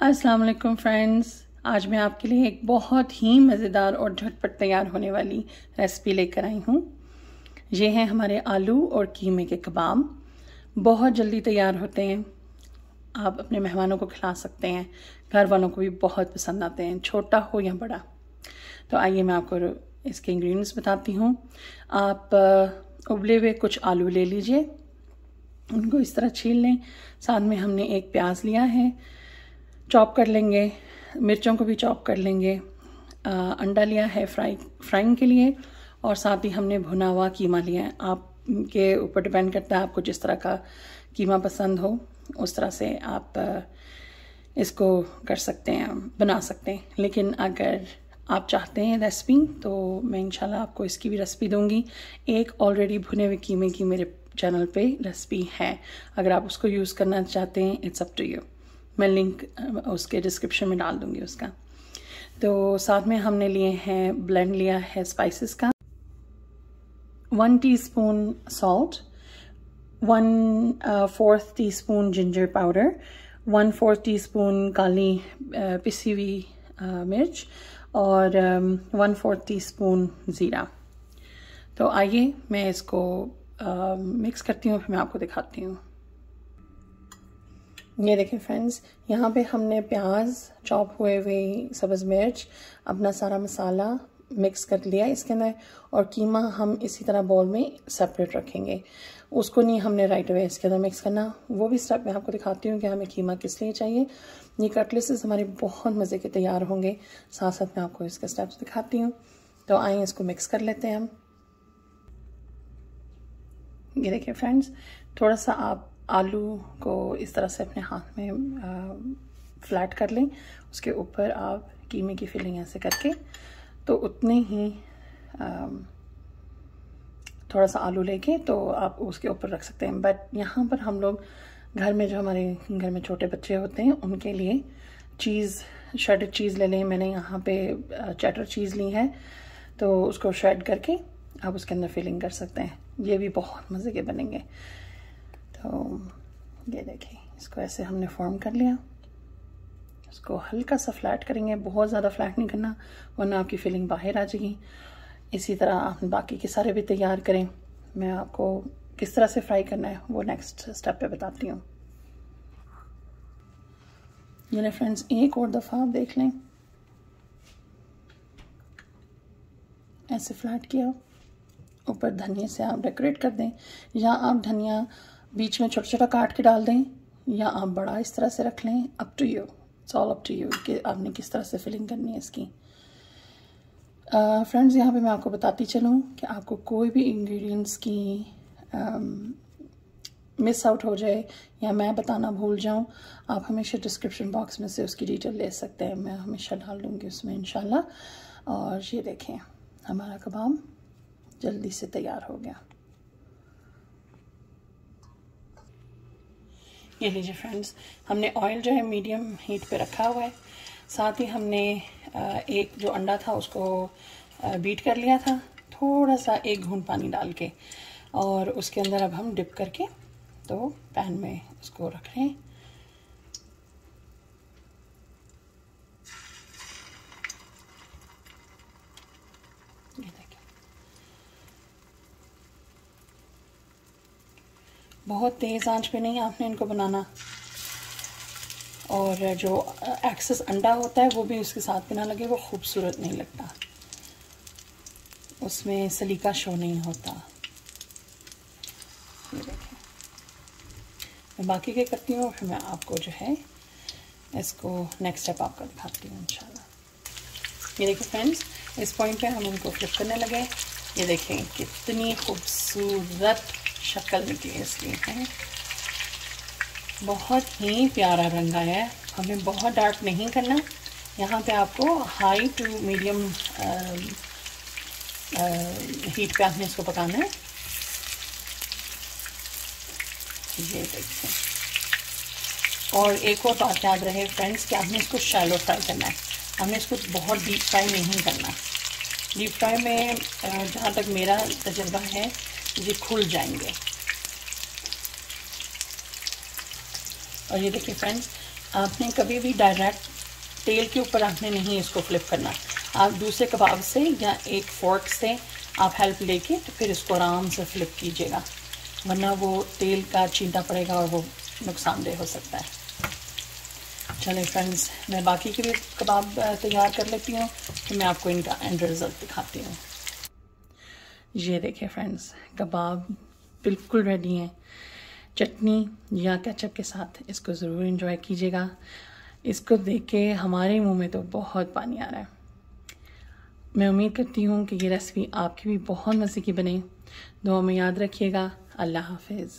अस्सलाम वालेकुम फ्रेंड्स, आज मैं आपके लिए एक बहुत ही मज़ेदार और झटपट तैयार होने वाली रेसिपी लेकर आई हूँ। ये हैं हमारे आलू और कीमे के कबाब। बहुत जल्दी तैयार होते हैं, आप अपने मेहमानों को खिला सकते हैं, घर वालों को भी बहुत पसंद आते हैं, छोटा हो या बड़ा। तो आइए मैं आपको इसके इंग्रेडिएंट्स बताती हूँ। आप उबले हुए कुछ आलू ले लीजिए, उनको इस तरह छील लें। साथ में हमने एक प्याज लिया है, चॉप कर लेंगे। मिर्चों को भी चॉप कर लेंगे। अंडा लिया है फ्राइंग के लिए, और साथ ही हमने भुना हुआ कीमा लिया है। आपके ऊपर डिपेंड करता है, आपको जिस तरह का कीमा पसंद हो उस तरह से आप इसको कर सकते हैं, बना सकते हैं। लेकिन अगर आप चाहते हैं रेसिपी तो मैं इंशाल्लाह आपको इसकी भी रेसिपी दूंगी। एक ऑलरेडी भुने हुए कीमे की मेरे चैनल पे रेसिपी है, अगर आप उसको यूज़ करना चाहते हैं इट्स अप टू यू। मैं लिंक उसके डिस्क्रिप्शन में डाल दूंगी उसका। तो साथ में हमने लिए हैं, ब्लेंड लिया है स्पाइसेस का। 1 teaspoon salt, 1/4 teaspoon ginger powder, 1/4 teaspoon काली पिसी हुई मिर्च, और 1/4 टीस्पून ज़ीरा। तो आइए मैं इसको मिक्स करती हूँ, फिर मैं आपको दिखाती हूँ। ये देखिए फ्रेंड्स, यहाँ पे हमने प्याज, चॉप हुए हुए सब्ज़ मिर्च, अपना सारा मसाला मिक्स कर लिया इसके अंदर, और कीमा हम इसी तरह बॉल में सेपरेट रखेंगे। उसको नहीं हमने राइट अवे इसके अंदर मिक्स करना। वो भी स्टेप मैं आपको दिखाती हूँ कि हमें कीमा किस लिए चाहिए। ये कटलेट्स हमारे बहुत मज़े के तैयार होंगे। साथ साथ मैं आपको इसके स्टेप्स दिखाती हूँ। तो आइए इसको मिक्स कर लेते हैं हम। ये देखिए फ्रेंड्स, थोड़ा सा आप आलू को इस तरह से अपने हाथ में फ्लैट कर लें। उसके ऊपर आप कीमे की फिलिंग ऐसे करके, तो उतने ही थोड़ा सा आलू लेके तो आप उसके ऊपर रख सकते हैं। बट यहाँ पर हम लोग घर में, जो हमारे घर में छोटे बच्चे होते हैं, उनके लिए चीज़, श्रेडेड चीज़ ले लें। मैंने यहाँ पे चेडर चीज़ ली है, तो उसको श्रेड करके आप उसके अंदर फिलिंग कर सकते हैं। ये भी बहुत मज़े के बनेंगे। तो ये देखिए, इसको ऐसे हमने फॉर्म कर लिया। इसको हल्का सा फ्लैट करेंगे, बहुत ज़्यादा फ्लैट नहीं करना वरना आपकी फिलिंग बाहर आ जाएगी। इसी तरह आप बाकी के सारे भी तैयार करें। मैं आपको किस तरह से फ्राई करना है वो नेक्स्ट स्टेप पे बताती हूँ। ये फ्रेंड्स, एक और दफ़ा आप देख लें, ऐसे फ्लैट किया, ऊपर धनिया से आप डेकोरेट कर दें, या आप धनिया बीच में छोटा छोटा काट के डाल दें, या आप बड़ा इस तरह से रख लें। Up to you, it's all up to you कि आपने किस तरह से फिलिंग करनी है इसकी। फ्रेंड्स, यहाँ पे मैं आपको बताती चलूँ कि आपको कोई भी इंग्रेडिएंट्स की मिस आउट हो जाए या मैं बताना भूल जाऊँ, आप हमेशा डिस्क्रिप्शन बॉक्स में से उसकी डिटेल ले सकते हैं। मैं हमेशा डाल दूँगी उसमें इंशाल्लाह। और ये देखें, हमारा कबाब जल्दी से तैयार हो गया। ये लीजिए फ्रेंड्स, हमने ऑयल जो है मीडियम हीट पे रखा हुआ है। साथ ही हमने एक जो अंडा था उसको बीट कर लिया था, थोड़ा सा 1 घूंट पानी डाल के, और उसके अंदर अब हम डिप करके तो पैन में उसको रख रहे हैं। ये देखिए, बहुत तेज़ आंच पे नहीं आपने इनको बनाना, और जो एक्सेस अंडा होता है वो भी उसके साथ पे ना लगे, वो खूबसूरत नहीं लगता, उसमें सलीका शो नहीं होता। ये देखिए, मैं बाकी के करती हूँ, फिर मैं आपको जो है इसको नेक्स्ट स्टेप आपका दिखाती हूँ इंशाल्लाह। ये देखिए फ्रेंड्स, इस पॉइंट पे हम इनको फ्लिप करने लगे। ये देखें कितनी खूबसूरत शक्ल निकली है इसकी है, बहुत ही प्यारा रंग आया है। हमें बहुत डार्क नहीं करना, यहाँ पे आपको हाई टू मीडियम हीट पे आपने इसको पकाना है। ये देखिए, और एक और बात याद रहे फ्रेंड्स कि आपने इसको शैलो फ्राई करना है, हमने इसको बहुत डीप फ्राई नहीं करना। डीप फ्राई में जहाँ तक मेरा तजुर्बा है, ये खुल जाएंगे। और ये देखिए फ्रेंड्स, आपने कभी भी डायरेक्ट तेल के ऊपर आपने नहीं इसको फ्लिप करना। आप दूसरे कबाब से या एक फोर्क से आप हेल्प लेके तो फिर इसको आराम से फ्लिप कीजिएगा, वरना वो तेल का छींटा पड़ेगा और वो नुकसानदेह हो सकता है। चलिए फ्रेंड्स, मैं बाकी के भी कबाब तैयार कर लेती हूँ, फिर मैं आपको इनका एंड रिज़ल्ट दिखाती हूँ। ये देखिए फ्रेंड्स, कबाब बिल्कुल रेडी हैं। चटनी या केचप के साथ इसको ज़रूर एंजॉय कीजिएगा। इसको देख के हमारे मुंह में तो बहुत पानी आ रहा है। मैं उम्मीद करती हूँ कि ये रेसिपी आपकी भी बहुत मज़े की बने। दुआ में याद रखिएगा। अल्लाह हाफिज़।